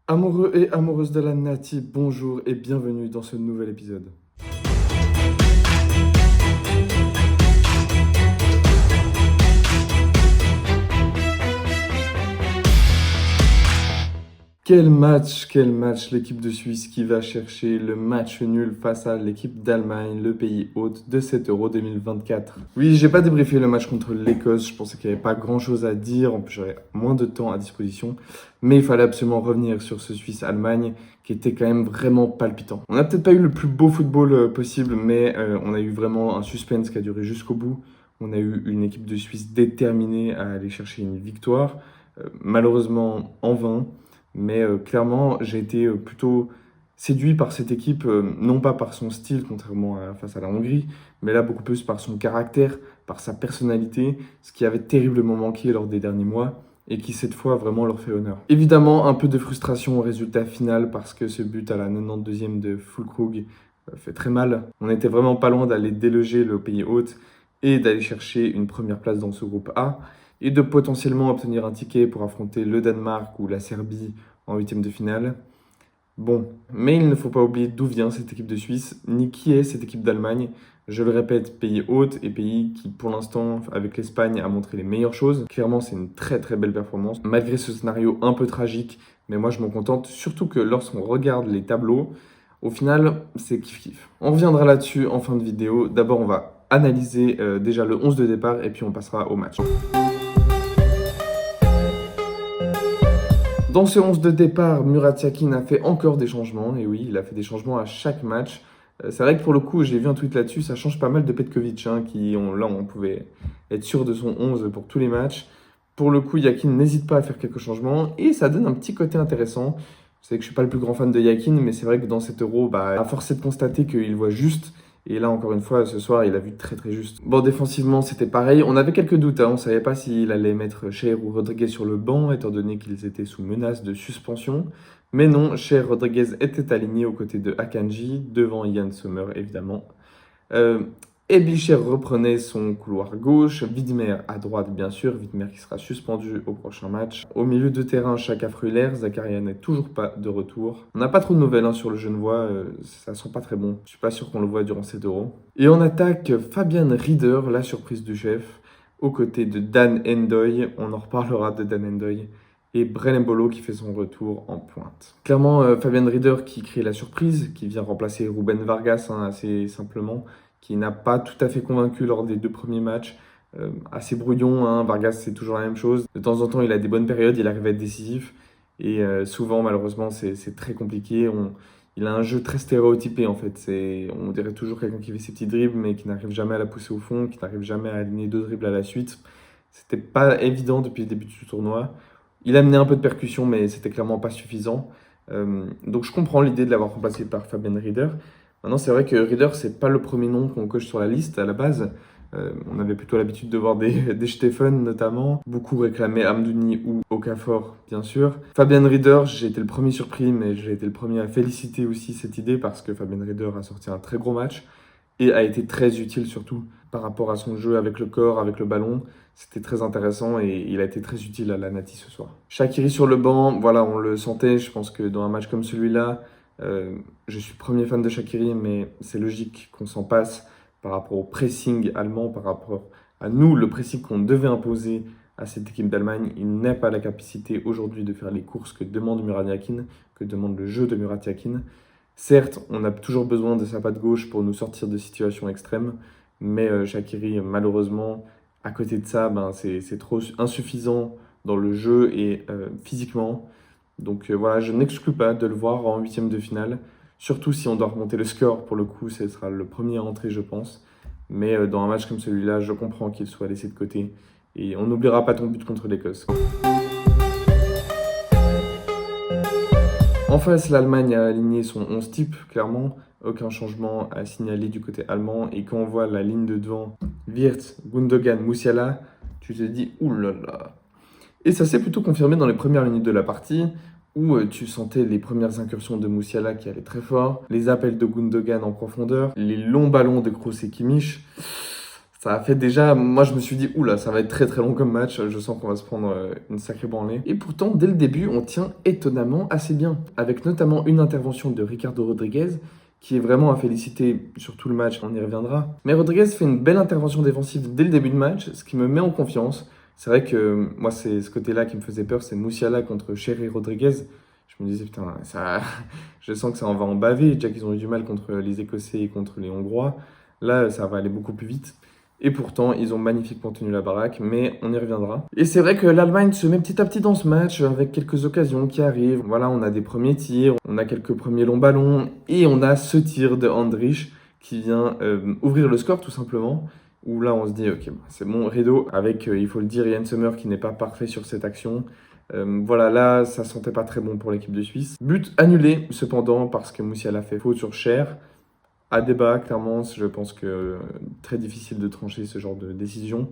Amoureux et amoureuses de la Nati, bonjour et bienvenue dans ce nouvel épisode. Quel match, l'équipe de Suisse qui va chercher le match nul face à l'équipe d'Allemagne, le pays hôte de cet Euro 2024. Oui, j'ai pas débriefé le match contre l'Écosse, je pensais qu'il n'y avait pas grand chose à dire, en plus j'aurais moins de temps à disposition, mais il fallait absolument revenir sur ce Suisse-Allemagne qui était quand même vraiment palpitant. On n'a peut-être pas eu le plus beau football possible, mais on a eu vraiment un suspense qui a duré jusqu'au bout. On a eu une équipe de Suisse déterminée à aller chercher une victoire, malheureusement en vain. Mais clairement, j'ai été plutôt séduit par cette équipe, non pas par son style, contrairement face à la Hongrie, mais là beaucoup plus par son caractère, par sa personnalité, ce qui avait terriblement manqué lors des derniers mois et qui cette fois vraiment leur fait honneur. Évidemment, un peu de frustration au résultat final parce que ce but à la 92e de Füllkrug fait très mal. On n'était vraiment pas loin d'aller déloger le pays hôte et d'aller chercher une première place dans ce groupe A et de potentiellement obtenir un ticket pour affronter le Danemark ou la Serbie en huitième de finale. Bon, mais il ne faut pas oublier d'où vient cette équipe de Suisse, ni qui est cette équipe d'Allemagne. Je le répète, pays hôte et pays qui, pour l'instant, avec l'Espagne, a montré les meilleures choses. Clairement, c'est une très très belle performance, malgré ce scénario un peu tragique. Mais moi, je m'en contente, surtout que lorsqu'on regarde les tableaux, au final, c'est kiff-kiff. On reviendra là-dessus en fin de vidéo. D'abord, on va analyser déjà le 11 de départ et puis on passera au match. Dans ce 11 de départ, Murat Yakin a fait encore des changements. Et oui, il a fait des changements à chaque match. C'est vrai que pour le coup, j'ai vu un tweet là-dessus, ça change pas mal de Petkovic, là on pouvait être sûr de son 11 pour tous les matchs. Pour le coup, Yakin n'hésite pas à faire quelques changements et ça donne un petit côté intéressant. Vous savez que je suis pas le plus grand fan de Yakin, mais c'est vrai que dans cet Euro, à force est de constater qu'il voit juste. Et là, encore une fois, ce soir, il a vu très très juste. Bon, défensivement, c'était pareil. On avait quelques doutes. On ne savait pas s'il allait mettre Cher ou Rodriguez sur le banc, étant donné qu'ils étaient sous menace de suspension. Mais non, Cher Rodriguez était aligné aux côtés de Akanji, devant Yann Sommer, évidemment. Et Bicher reprenait son couloir gauche, Widmer à droite bien sûr, Widmer qui sera suspendu au prochain match. Au milieu de terrain, Chaka Früller, Zakaria n'est toujours pas de retour. On n'a pas trop de nouvelles sur le Genevois, ça sent pas très bon. Je suis pas sûr qu'on le voit durant cet Euro. Et on attaque Fabian Rieder, la surprise du chef, aux côtés de Dan Endoy. On en reparlera de Dan Endoy. Et Brel Mbolo qui fait son retour en pointe. Clairement, Fabian Rieder qui crée la surprise, qui vient remplacer Ruben Vargas assez simplement, qui n'a pas tout à fait convaincu lors des deux premiers matchs. Assez brouillon, Vargas c'est toujours la même chose. De temps en temps il a des bonnes périodes, il arrive à être décisif. Et souvent malheureusement c'est très compliqué. Il a un jeu très stéréotypé en fait. On dirait toujours quelqu'un qui fait ses petits dribbles mais qui n'arrive jamais à la pousser au fond, qui n'arrive jamais à aligner deux dribbles à la suite. C'était pas évident depuis le début du tournoi. Il a amené un peu de percussion mais c'était clairement pas suffisant. Donc je comprends l'idée de l'avoir remplacé par Fabian Rieder. Maintenant, c'est vrai que Rieder, c'est pas le premier nom qu'on coche sur la liste à la base. On avait plutôt l'habitude de voir des Stephen notamment. Beaucoup réclamaient Amdouni ou Okafor, bien sûr. Fabian Rieder, j'ai été le premier surpris, mais j'ai été le premier à féliciter aussi cette idée parce que Fabian Rieder a sorti un très gros match et a été très utile surtout par rapport à son jeu avec le corps, avec le ballon. C'était très intéressant et il a été très utile à la Nati ce soir. Shaqiri sur le banc, voilà, on le sentait. Je pense que dans un match comme celui-là, je suis premier fan de Shaqiri, mais c'est logique qu'on s'en passe par rapport au pressing allemand, par rapport à nous, le pressing qu'on devait imposer à cette équipe d'Allemagne. Il n'a pas la capacité aujourd'hui de faire les courses que demande Murat Yakin, que demande le jeu de Murat Yakin. Certes, on a toujours besoin de sa patte gauche pour nous sortir de situations extrêmes, mais Shaqiri, malheureusement, à côté de ça, c'est trop insuffisant dans le jeu et physiquement. Donc voilà, je n'exclus pas de le voir en huitième de finale, surtout si on doit remonter le score. Pour le coup, ce sera le premier à entrer, je pense. Mais dans un match comme celui-là, je comprends qu'il soit laissé de côté. Et on n'oubliera pas ton but contre l'Écosse. En face, l'Allemagne a aligné son 11 type, clairement. Aucun changement à signaler du côté allemand. Et quand on voit la ligne de devant, Wirtz, Gundogan, Musiala, tu te dis « oulala ». Et ça s'est plutôt confirmé dans les premières minutes de la partie, où tu sentais les premières incursions de Musiala qui allaient très fort, les appels de Gundogan en profondeur, les longs ballons de Kroos et Kimmich. Ça a fait déjà, moi je me suis dit, oula, ça va être très très long comme match, je sens qu'on va se prendre une sacrée branlée. Et pourtant, dès le début, on tient étonnamment assez bien, avec notamment une intervention de Ricardo Rodriguez, qui est vraiment à féliciter sur tout le match, on y reviendra. Mais Rodriguez fait une belle intervention défensive dès le début de match, ce qui me met en confiance. C'est vrai que moi, c'est ce côté-là qui me faisait peur, c'est Musiala contre Cherry Rodriguez. Je me disais, putain, ça, je sens que ça en va en baver, déjà qu'ils ont eu du mal contre les Écossais et contre les Hongrois. Là, ça va aller beaucoup plus vite. Et pourtant, ils ont magnifiquement tenu la baraque, mais on y reviendra. Et c'est vrai que l'Allemagne se met petit à petit dans ce match, avec quelques occasions qui arrivent. Voilà, on a des premiers tirs, on a quelques premiers longs ballons, et on a ce tir de Andrich qui vient ouvrir le score tout simplement. Où là, on se dit, ok, c'est bon, rideau, avec, il faut le dire, Yann Sommer qui n'est pas parfait sur cette action. Voilà, là, ça sentait pas très bon pour l'équipe de Suisse. But annulé, cependant, parce que Musiala fait faute sur Cher. À débat, clairement, je pense que très difficile de trancher ce genre de décision.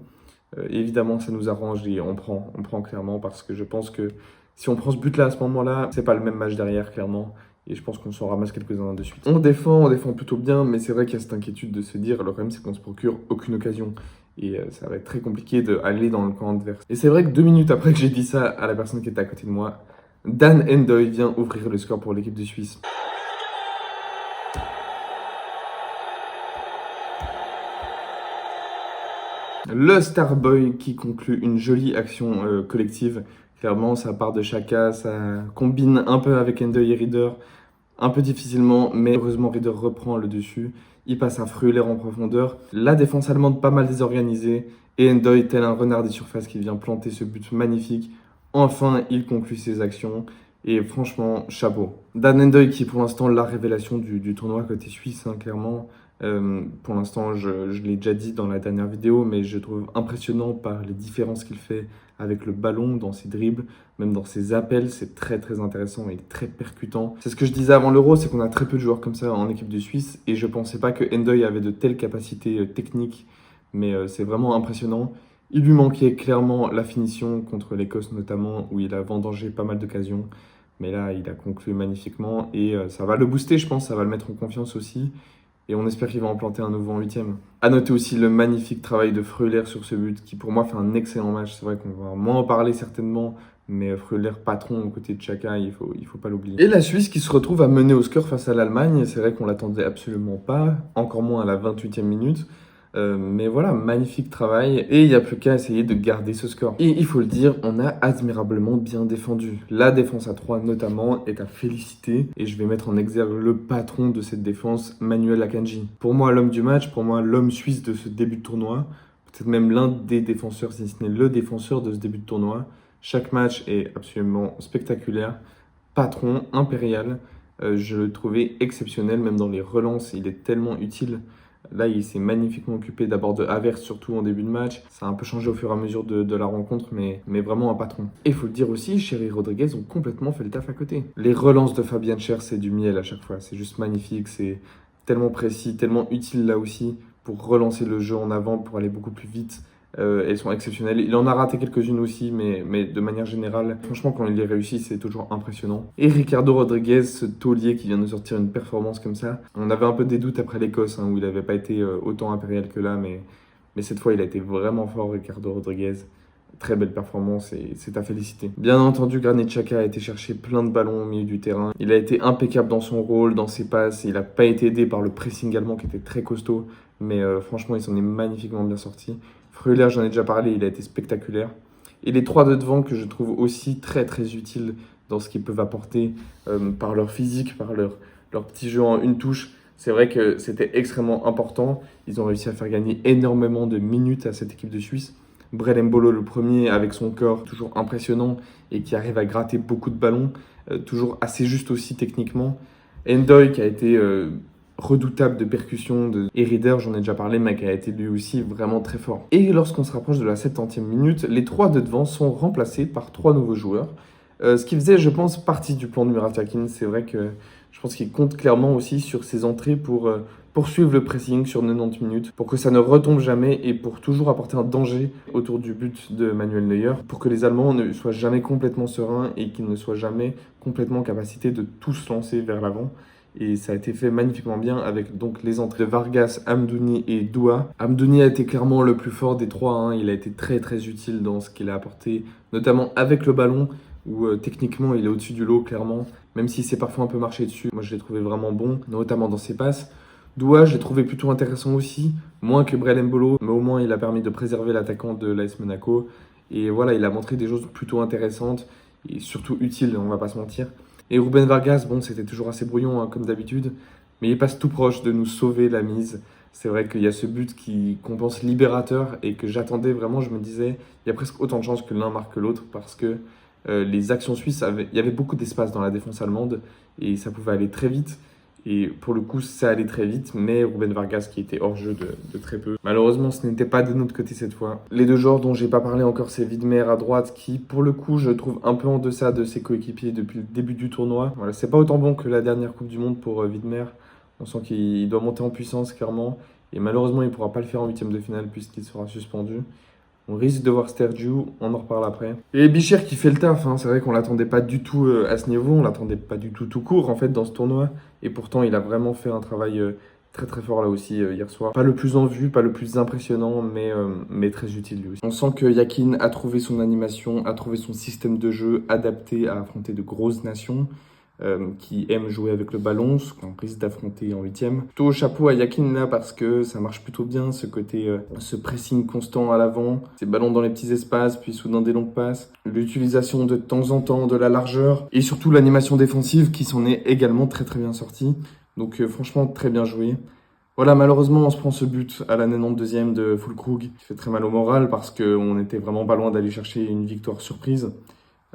Évidemment, ça nous arrange et on prend clairement parce que je pense que si on prend ce but-là à ce moment-là, c'est pas le même match derrière, clairement. Et je pense qu'on s'en ramasse quelques-uns de suite. On défend plutôt bien, mais c'est vrai qu'il y a cette inquiétude de se dire, le problème c'est qu'on se procure aucune occasion. Et ça va être très compliqué d'aller dans le camp adverse. Et c'est vrai que 2 minutes après que j'ai dit ça à la personne qui était à côté de moi, Dan Endoy vient ouvrir le score pour l'équipe de Suisse. Le Starboy qui conclut une jolie action collective. Clairement, ça part de Xhaka, ça combine un peu avec Endoy et Rieder, un peu difficilement, mais heureusement Rieder reprend le dessus. Il passe à Freuler en profondeur. La défense allemande pas mal désorganisée. Et Endoy, tel un renard des surfaces qui vient planter ce but magnifique. Enfin, il conclut ses actions. Et franchement, chapeau. Dan Endoy qui est pour l'instant la révélation du tournoi côté suisse, hein, clairement. Pour l'instant, je l'ai déjà dit dans la dernière vidéo, mais je trouve impressionnant par les différences qu'il fait avec le ballon, dans ses dribbles, même dans ses appels. C'est très très intéressant et très percutant. C'est ce que je disais avant l'Euro, c'est qu'on a très peu de joueurs comme ça en équipe de Suisse, et je pensais pas que Endoy avait de telles capacités techniques, mais c'est vraiment impressionnant. Il lui manquait clairement la finition contre l'Écosse notamment, où il a vendangé pas mal d'occasions. Mais là, il a conclu magnifiquement et ça va le booster, je pense, ça va le mettre en confiance aussi. Et on espère qu'il va en planter un nouveau en 8e. À noter aussi le magnifique travail de Freuler sur ce but, qui pour moi fait un excellent match. C'est vrai qu'on va moins en parler certainement, mais Freuler, patron aux côtés de Xhaka, il faut pas l'oublier. Et la Suisse qui se retrouve à mener au score face à l'Allemagne. C'est vrai qu'on l'attendait absolument pas, encore moins à la 28e minute. Mais voilà, magnifique travail. Et il n'y a plus qu'à essayer de garder ce score. Et il faut le dire, on a admirablement bien défendu. La défense à 3 notamment est à féliciter. Et je vais mettre en exergue le patron de cette défense, Manuel Akanji. Pour moi, l'homme du match, pour moi, l'homme suisse de ce début de tournoi. Peut-être même l'un des défenseurs, si ce n'est le défenseur de ce début de tournoi. Chaque match est absolument spectaculaire. Patron, impérial. Je le trouvais exceptionnel, même dans les relances. Il est tellement utile. Là, il s'est magnifiquement occupé d'abord de Havertz, surtout en début de match. Ça a un peu changé au fur et à mesure de la rencontre, mais vraiment un patron. Et il faut le dire aussi, Cherry Rodriguez ont complètement fait le taf à côté. Les relances de Fabian Schär, c'est du miel à chaque fois. C'est juste magnifique, c'est tellement précis, tellement utile là aussi pour relancer le jeu en avant, pour aller beaucoup plus vite. Elles sont exceptionnelles. Il en a raté quelques-unes aussi, mais de manière générale, franchement, quand il les réussit, c'est toujours impressionnant. Et Ricardo Rodriguez, ce taulier qui vient de sortir une performance comme ça, on avait un peu des doutes après l'Écosse, hein, où il n'avait pas été autant impérial que là, mais cette fois, il a été vraiment fort, Ricardo Rodriguez. Très belle performance et c'est à féliciter. Bien entendu, Granit Xhaka a été chercher plein de ballons au milieu du terrain. Il a été impeccable dans son rôle, dans ses passes. Il n'a pas été aidé par le pressing allemand qui était très costaud, mais franchement, il s'en est magnifiquement bien sorti. Freuler, j'en ai déjà parlé, il a été spectaculaire. Et les 3 de devant que je trouve aussi très très utiles dans ce qu'ils peuvent apporter par leur physique, par leur petit jeu en une touche. C'est vrai que c'était extrêmement important. Ils ont réussi à faire gagner énormément de minutes à cette équipe de Suisse. Brel Mbolo, le premier, avec son corps toujours impressionnant et qui arrive à gratter beaucoup de ballons, toujours assez juste aussi techniquement. Endoy qui a été redoutable de percussion, et Rieder, j'en ai déjà parlé, mais qui a été lui aussi vraiment très fort. Et lorsqu'on se rapproche de la 70e minute, les 3 de devant sont remplacés par 3 nouveaux joueurs. Ce qui faisait, je pense, partie du plan de Murat Yakin. C'est vrai que je pense qu'il compte clairement aussi sur ses entrées pour poursuivre le pressing sur 90 minutes, pour que ça ne retombe jamais et pour toujours apporter un danger autour du but de Manuel Neuer, pour que les Allemands ne soient jamais complètement sereins et qu'ils ne soient jamais complètement en capacité de tous se lancer vers l'avant. Et ça a été fait magnifiquement bien avec donc les entrées de Vargas, Amdouni et Doua. Amdouni a été clairement le plus fort des trois, hein. Il a été très très utile dans ce qu'il a apporté, notamment avec le ballon, où techniquement il est au-dessus du lot clairement, même si c'est parfois un peu marché dessus. Moi je l'ai trouvé vraiment bon, notamment dans ses passes. Doua, je l'ai trouvé plutôt intéressant aussi, moins que Brel Mbolo, mais au moins il a permis de préserver l'attaquant de l'AS Monaco. Et voilà, il a montré des choses plutôt intéressantes et surtout utiles, on va pas se mentir. Et Ruben Vargas, bon, c'était toujours assez brouillon, hein, comme d'habitude, mais il passe tout proche de nous sauver la mise. C'est vrai qu'il y a ce but qu'on pense libérateur et que j'attendais vraiment, je me disais, il y a presque autant de chances que l'un marque que l'autre parce que les actions suisses, il y avait beaucoup d'espace dans la défense allemande et ça pouvait aller très vite. Et pour le coup, ça allait très vite, mais Ruben Vargas qui était hors jeu de très peu. Malheureusement, ce n'était pas de notre côté cette fois. Les deux joueurs dont j'ai pas parlé encore, c'est Widmer à droite, qui pour le coup, je trouve un peu en deçà de ses coéquipiers depuis le début du tournoi. Voilà, c'est pas autant bon que la dernière Coupe du Monde pour Widmer. On sent qu'il doit monter en puissance clairement, et malheureusement, il pourra pas le faire en huitième de finale puisqu'il sera suspendu. On risque de voir Stergiou, on en reparle après. Et Bichir qui fait le taf, hein. C'est vrai qu'on l'attendait pas du tout à ce niveau, on l'attendait pas du tout court en fait dans ce tournoi. Et pourtant il a vraiment fait un travail très très fort là aussi hier soir. Pas le plus en vue, pas le plus impressionnant, mais très utile lui aussi. On sent que Yakin a trouvé son animation, a trouvé son système de jeu adapté à affronter de grosses nations. Qui aiment jouer avec le ballon, ce qu'on risque d'affronter en huitième. Plutôt chapeau à Yakin là parce que ça marche plutôt bien, ce côté, ce pressing constant à l'avant, ces ballons dans les petits espaces, puis soudain des longues passes, l'utilisation de temps en temps de la largeur, et surtout l'animation défensive qui s'en est également très très bien sortie. Donc franchement très bien joué. Voilà, malheureusement, on se prend ce but à la 92e de Füllkrug, qui fait très mal au moral parce qu'on était vraiment pas loin d'aller chercher une victoire surprise.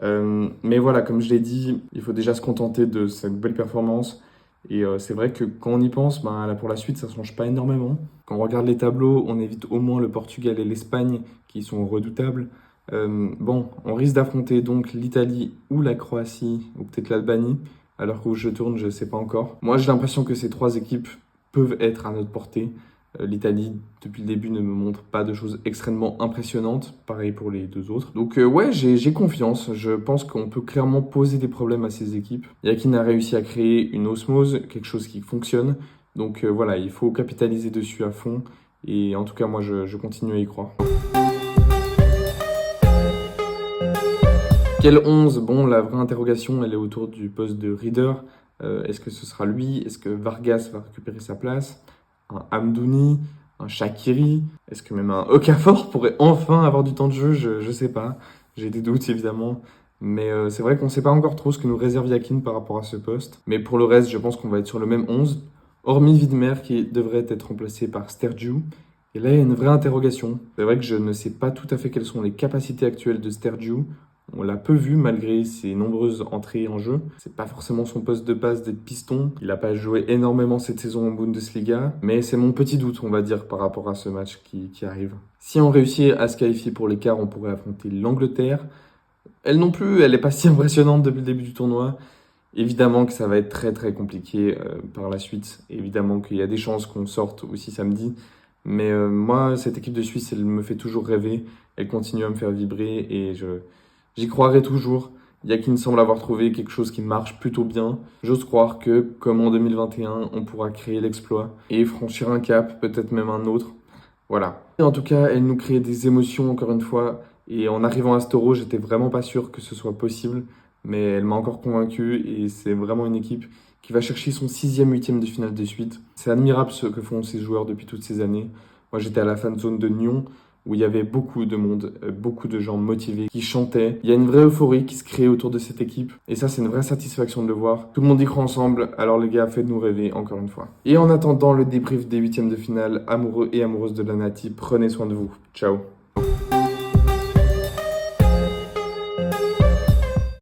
Mais voilà, comme je l'ai dit, il faut déjà se contenter de cette belle performance. Et c'est vrai que quand on y pense, ben, là, pour la suite, ça ne change pas énormément. Quand on regarde les tableaux, on évite au moins le Portugal et l'Espagne qui sont redoutables. Bon, on risque d'affronter donc l'Italie ou la Croatie ou peut-être l'Albanie. Alors qu'où je tourne, je ne sais pas encore. Moi, j'ai l'impression que ces trois équipes peuvent être à notre portée. L'Italie, depuis le début, ne me montre pas de choses extrêmement impressionnantes. Pareil pour les deux autres. Donc ouais, j'ai confiance. Je pense qu'on peut clairement poser des problèmes à ces équipes. Yakin a réussi à créer une osmose, quelque chose qui fonctionne. Donc voilà, il faut capitaliser dessus à fond. Et en tout cas, moi, je continue à y croire. Quel 11? Bon, la vraie interrogation, elle est autour du poste de Rieder. Est-ce que ce sera lui? Est-ce que Vargas va récupérer sa place? Un Amdouni, un Shaqiri, est-ce que même un Okafor pourrait enfin avoir du temps de jeu? Je sais pas, j'ai des doutes évidemment, mais c'est vrai qu'on ne sait pas encore trop ce que nous réserve Yakin par rapport à ce poste. Mais pour le reste, je pense qu'on va être sur le même 11, hormis Widmer qui devrait être remplacé par Stergiou. Et là, il y a une vraie interrogation. C'est vrai que je ne sais pas tout à fait quelles sont les capacités actuelles de Stergiou. On l'a peu vu malgré ses nombreuses entrées en jeu. C'est pas forcément son poste de base d'être piston. Il n'a pas joué énormément cette saison en Bundesliga. Mais c'est mon petit doute, on va dire, par rapport à ce match qui arrive. Si on réussit à se qualifier pour l'écart, on pourrait affronter l'Angleterre. Elle non plus, elle n'est pas si impressionnante depuis le début du tournoi. Évidemment que ça va être très très compliqué par la suite. Évidemment qu'il y a des chances qu'on sorte aussi samedi. Mais moi, cette équipe de Suisse, elle me fait toujours rêver. Elle continue à me faire vibrer et j'y croirai toujours. Yakin semble avoir trouvé quelque chose qui marche plutôt bien. J'ose croire que, comme en 2021, on pourra créer l'exploit et franchir un cap, peut-être même un autre. Voilà. Et en tout cas, elle nous crée des émotions encore une fois. Et en arrivant à cet Euro, j'étais vraiment pas sûr que ce soit possible. Mais elle m'a encore convaincu et c'est vraiment une équipe qui va chercher son 6e huitième de finale de suite. C'est admirable ce que font ces joueurs depuis toutes ces années. Moi, j'étais à la fan zone de Nyon, où il y avait beaucoup de monde, beaucoup de gens motivés qui chantaient. Il y a une vraie euphorie qui se crée autour de cette équipe. Et ça, c'est une vraie satisfaction de le voir. Tout le monde y croit ensemble. Alors les gars, faites-nous rêver encore une fois. Et en attendant le débrief des huitièmes de finale, amoureux et amoureuses de la Nati, prenez soin de vous. Ciao.